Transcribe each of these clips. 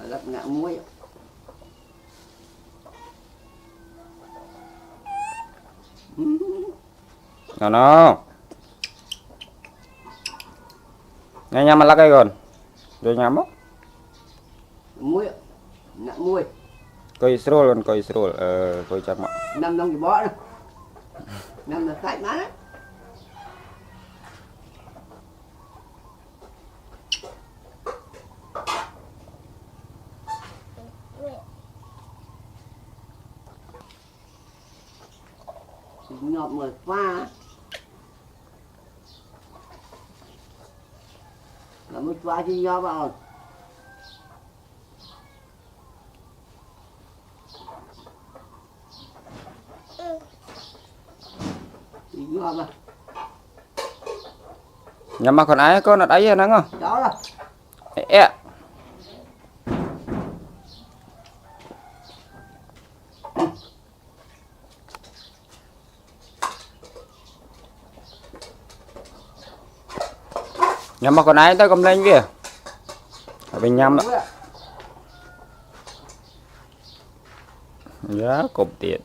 lắp ngã muối nó nghe nhắm mà lắc cái còn rồi nhắm á muối ngã muối coi sroll còn coi sroll coi chặt mà nằm trong cái bó đó nằm là cạnh má đấy ngọt mười pha là một pha chứ nho vào nho mà nhắm mà còn ai có nó đấy nắng không đó là ẹ nhắm mà còn ai tới cầm lên kìa mình nhắm đó giá cục tiền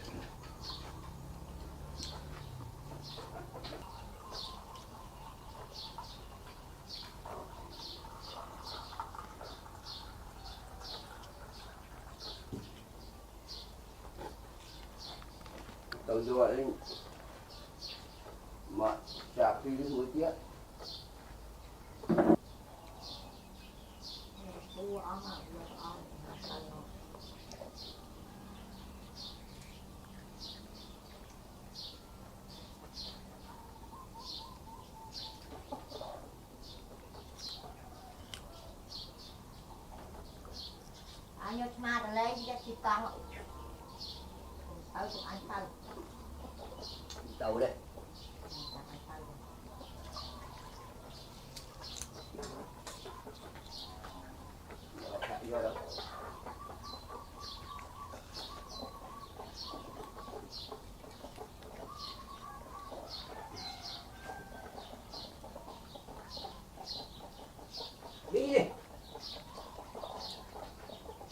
đầu rùa lên mà chả khi cái mũi tiết anh nhớ mà lên đi chỉ con ở anh tao đầu đây đi đi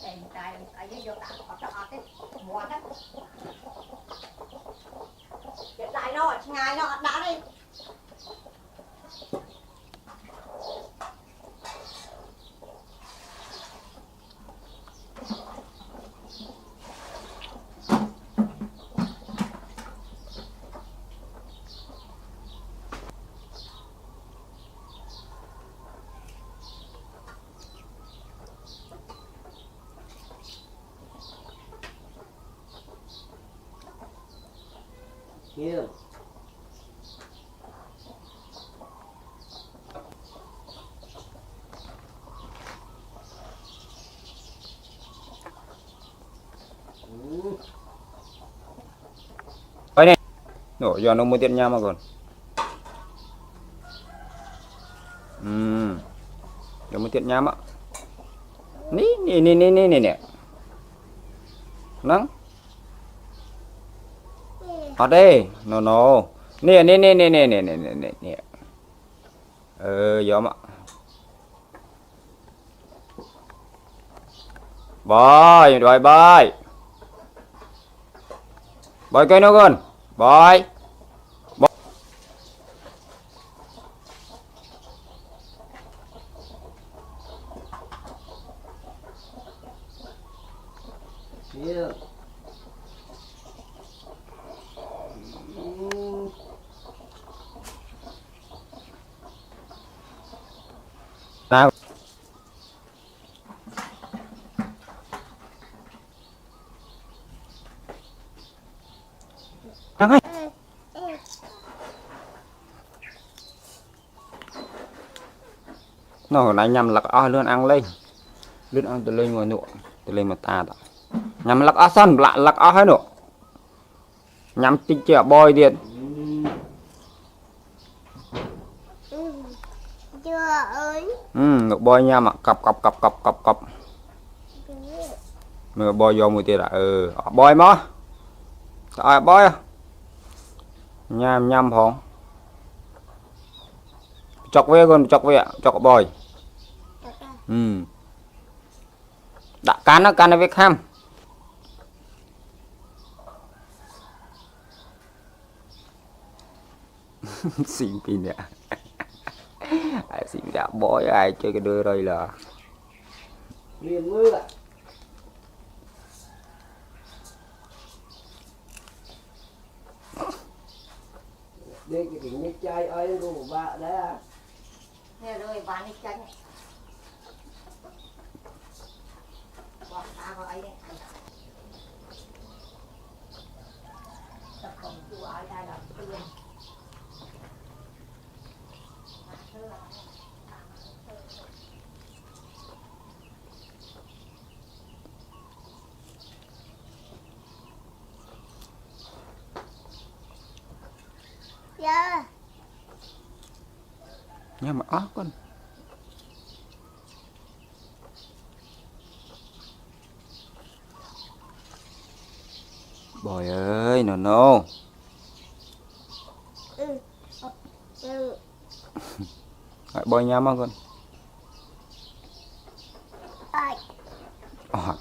em trai ở dưới vô tặng họ cho họ cái mua đó hiện tại nó ngày nó đã đi kia đây này nổ giờ nó mua tiền nha mà còn giờ mua tiền nha mà nè nè nắng ở đây nó nè giờ mà bye rồi bye bye cây nó gần bye kia nào đang hay nó hồi nãy nhầm là lươn ăn lên từ lên ngoài nụ từ lên mà ta đó nhầm là sân lạ là hết nụ nhầm tinh trẻ bòi điện chưa ơi nụ bòi nha mà cặp mưa bòi vô mùi tiền là bòi mà bòi à nhầm không chọc về con chọc về chọc bòi Đã cán nó với khăm. Xin pin nè. Ai xin đã bỏ ai chơi cái đôi rồi là liền mưa ạ. Đây cái kính nhét chai ơi của bạn đấy à. Nè rồi bán đi chân. Bỏ ta vào ấy đấy. Tập công chú ai đây là tiền. Dạ. nhưng mà con bòi ơi no Ừ. Ừ. bòi nhắm á con Ai. ờ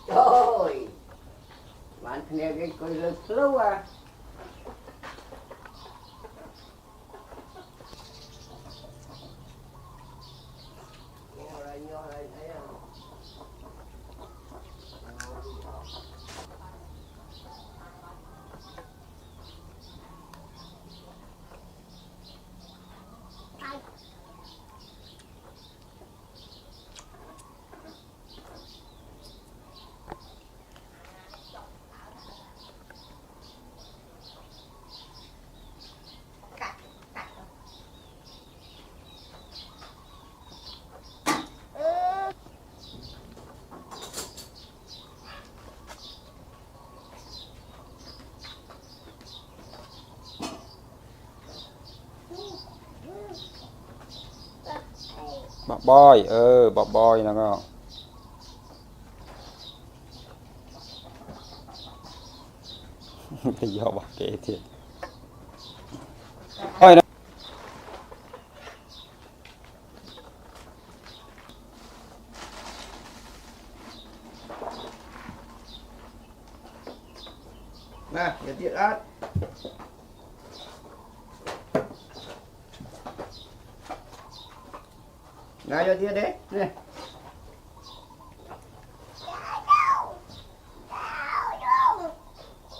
Trời. Bạn nghe cái coi lực lâu à. Nhỏ này thấy không? Ai. Ừ. bọ bòi bọ bòi là không cái do bọ kệ thiệt ôi nó Nè, giờ tiện át. Nào cho tiện đấy. Nè.